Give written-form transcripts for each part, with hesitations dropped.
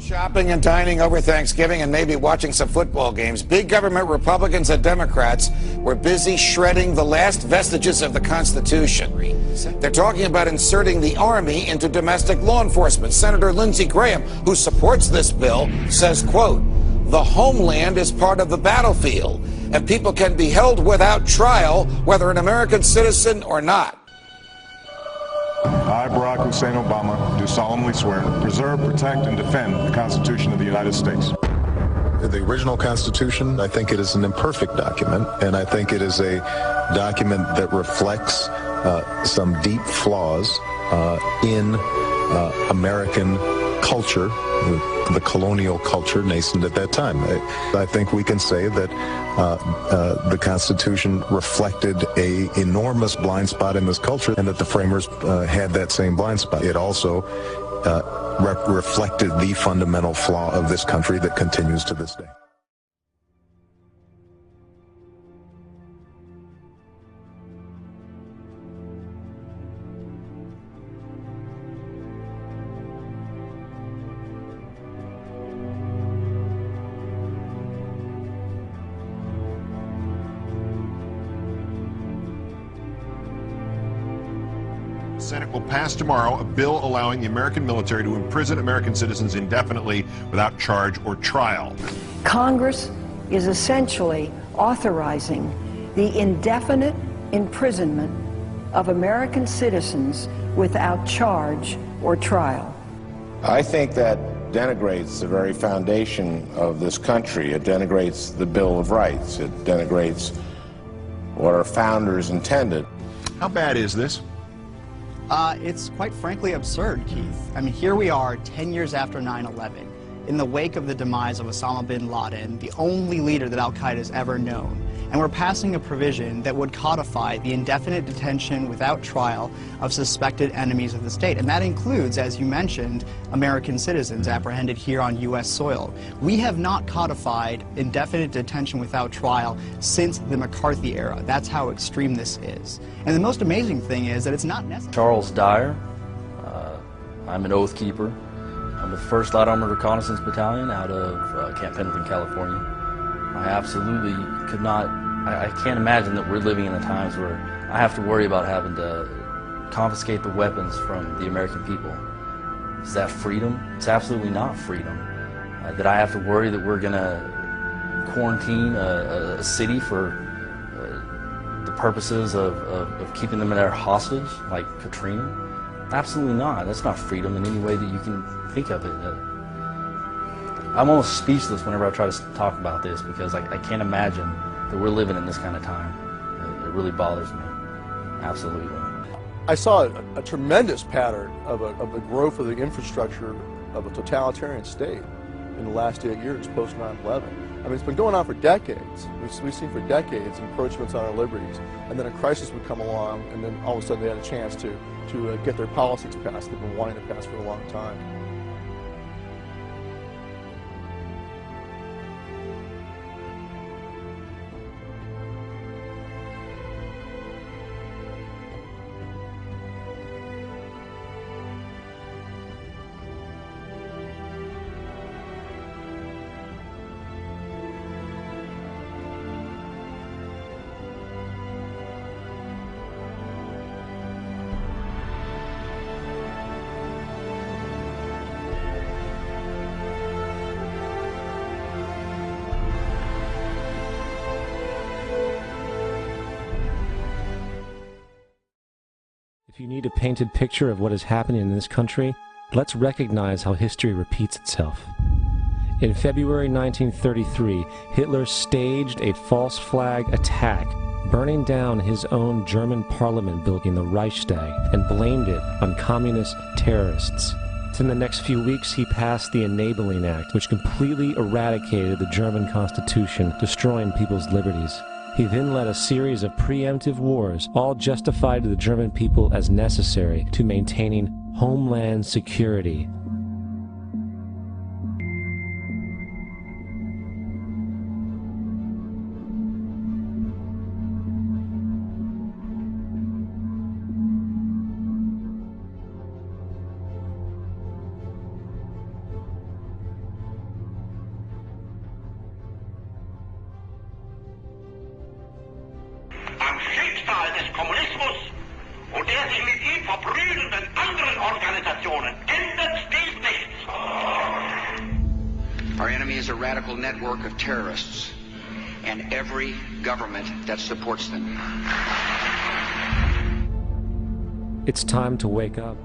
Shopping and dining over Thanksgiving and maybe watching some football games. Big government Republicans and Democrats were busy shredding the last vestiges of the Constitution. They're talking about inserting the Army into domestic law enforcement. Senator Lindsey Graham, who supports this bill, says, quote, "The homeland is part of the battlefield, and people can be held without trial, whether an American citizen or not." I, Barack Hussein Obama, do solemnly swear to preserve, protect, and defend the Constitution of the United States. The original Constitution, I think it is an imperfect document, and I think it is a document that reflects some deep flaws in American culture, the colonial culture nascent at that time. I think we can say that the Constitution reflected an enormous blind spot in this culture, and that the framers had that same blind spot. It also reflected the fundamental flaw of this country that continues to this day. The Senate will pass tomorrow a bill allowing the American military to imprison American citizens indefinitely without charge or trial. Congress is essentially authorizing the indefinite imprisonment of American citizens without charge or trial. I think that denigrates the very foundation of this country. It denigrates the Bill of Rights. It denigrates what our founders intended. How bad is this? It's quite frankly absurd, Keith. I mean, here we are 10 years after 9/11, in the wake of the demise of Osama bin Laden, the only leader that al-Qaeda has ever known. And we're passing a provision that would codify the indefinite detention without trial of suspected enemies of the state. And that includes, as you mentioned, American citizens apprehended here on U.S. soil. We have not codified indefinite detention without trial since the McCarthy era. That's how extreme this is. And the most amazing thing is that it's not necessary. Charles Dyer. I'm an oath keeper. I'm with the 1st Light Armored Reconnaissance Battalion out of Camp Pendleton, California. I absolutely could not, I can't imagine that we're living in the times where I have to worry about having to confiscate the weapons from the American people. Is that freedom? It's absolutely not freedom. That I have to worry that we're going to quarantine a city for the purposes of keeping them in their hostage, like Katrina? Absolutely not. That's not freedom in any way that you can think of it. I'm almost speechless whenever I try to talk about this, because I can't imagine that we're living in this kind of time. It really bothers me. Absolutely. I saw a tremendous pattern of the growth of the infrastructure of a totalitarian state in the last 8 years post 9/11. I mean, it's been going on for decades. We've seen for decades encroachments on our liberties, and then a crisis would come along, and then all of a sudden they had a chance to get their policies passed they've been wanting to pass for a long time. If you need a painted picture of what is happening in this country, let's recognize how history repeats itself. In February 1933, Hitler staged a false flag attack, burning down his own German parliament building, the Reichstag, and blamed it on communist terrorists. In the next few weeks, he passed the Enabling Act, which completely eradicated the German Constitution, destroying people's liberties. He then led a series of preemptive wars, all justified to the German people as necessary to maintaining homeland security. am Schicksal des Kommunismus und der sich mit ihm verbrüdernden anderen Organisationen ändert dies nichts. Our enemy is a radical network of terrorists and every government that supports them. It's time to wake up.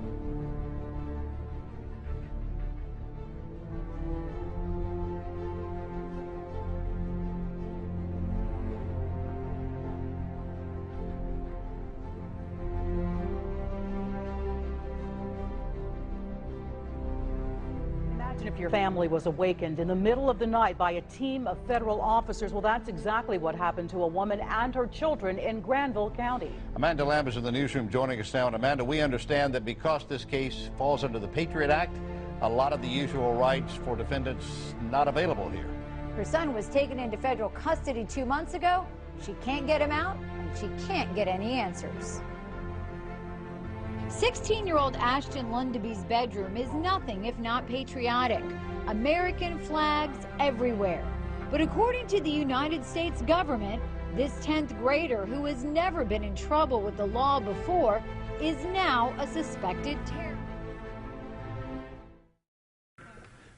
If your family was awakened in the middle of the night by a team of federal officers, well, that's exactly what happened to a woman and her children in Granville County. Amanda Lamb is in the newsroom joining us now. And Amanda, we understand that because this case falls under the Patriot Act, a lot of the usual rights for defendants not available here. Her son was taken into federal custody 2 months ago. She can't get him out, and she can't get any answers. 16-year-old Ashton Lundeby's bedroom is nothing if not patriotic. American flags everywhere. But according to the United States government, this 10th grader, who has never been in trouble with the law before, is now a suspected terrorist.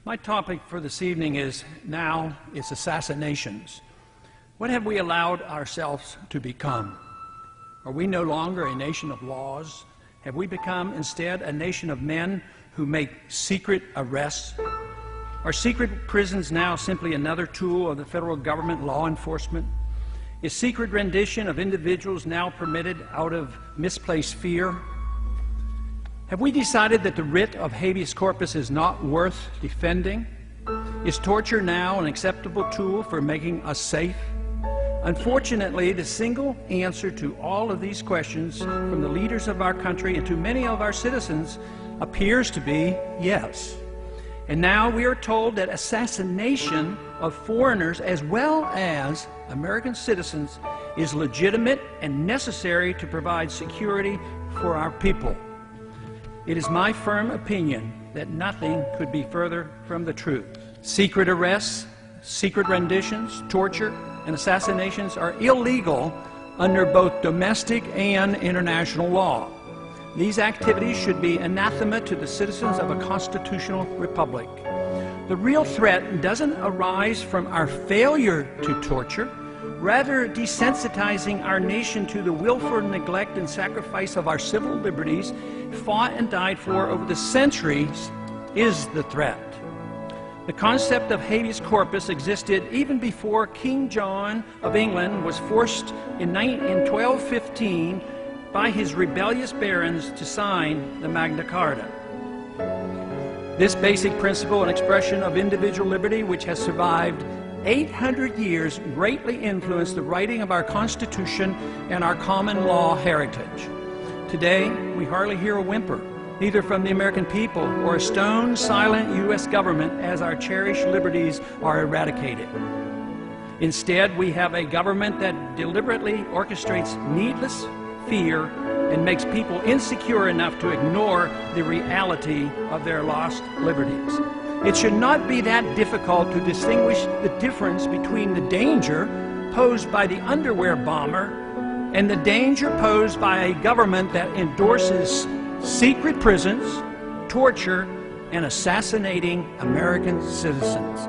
My topic for this evening is assassinations. What have we allowed ourselves to become? Are we no longer a nation of laws? Have we become instead a nation of men who make secret arrests? Are secret prisons now simply another tool of the federal government law enforcement? Is secret rendition of individuals now permitted out of misplaced fear? Have we decided that the writ of habeas corpus is not worth defending? Is torture now an acceptable tool for making us safe? Unfortunately, the single answer to all of these questions from the leaders of our country and to many of our citizens appears to be yes. And now we are told that assassination of foreigners as well as American citizens is legitimate and necessary to provide security for our people. It is my firm opinion that nothing could be further from the truth. Secret arrests, secret renditions, torture, and assassinations are illegal under both domestic and international law. These activities should be anathema to the citizens of a constitutional republic. The real threat doesn't arise from our failure to torture. Rather, desensitizing our nation to the willful neglect and sacrifice of our civil liberties fought and died for over the centuries is the threat. The concept of habeas corpus existed even before King John of England was forced in 1215 by his rebellious barons to sign the Magna Carta. This basic principle and expression of individual liberty, which has survived 800 years, greatly influenced the writing of our Constitution and our common law heritage. Today, we hardly hear a whimper, either from the American people or a stone silent U.S. government as our cherished liberties are eradicated. Instead, we have a government that deliberately orchestrates needless fear and makes people insecure enough to ignore the reality of their lost liberties. It should not be that difficult to distinguish the difference between the danger posed by the underwear bomber and the danger posed by a government that endorses secret prisons, torture, and assassinating American citizens.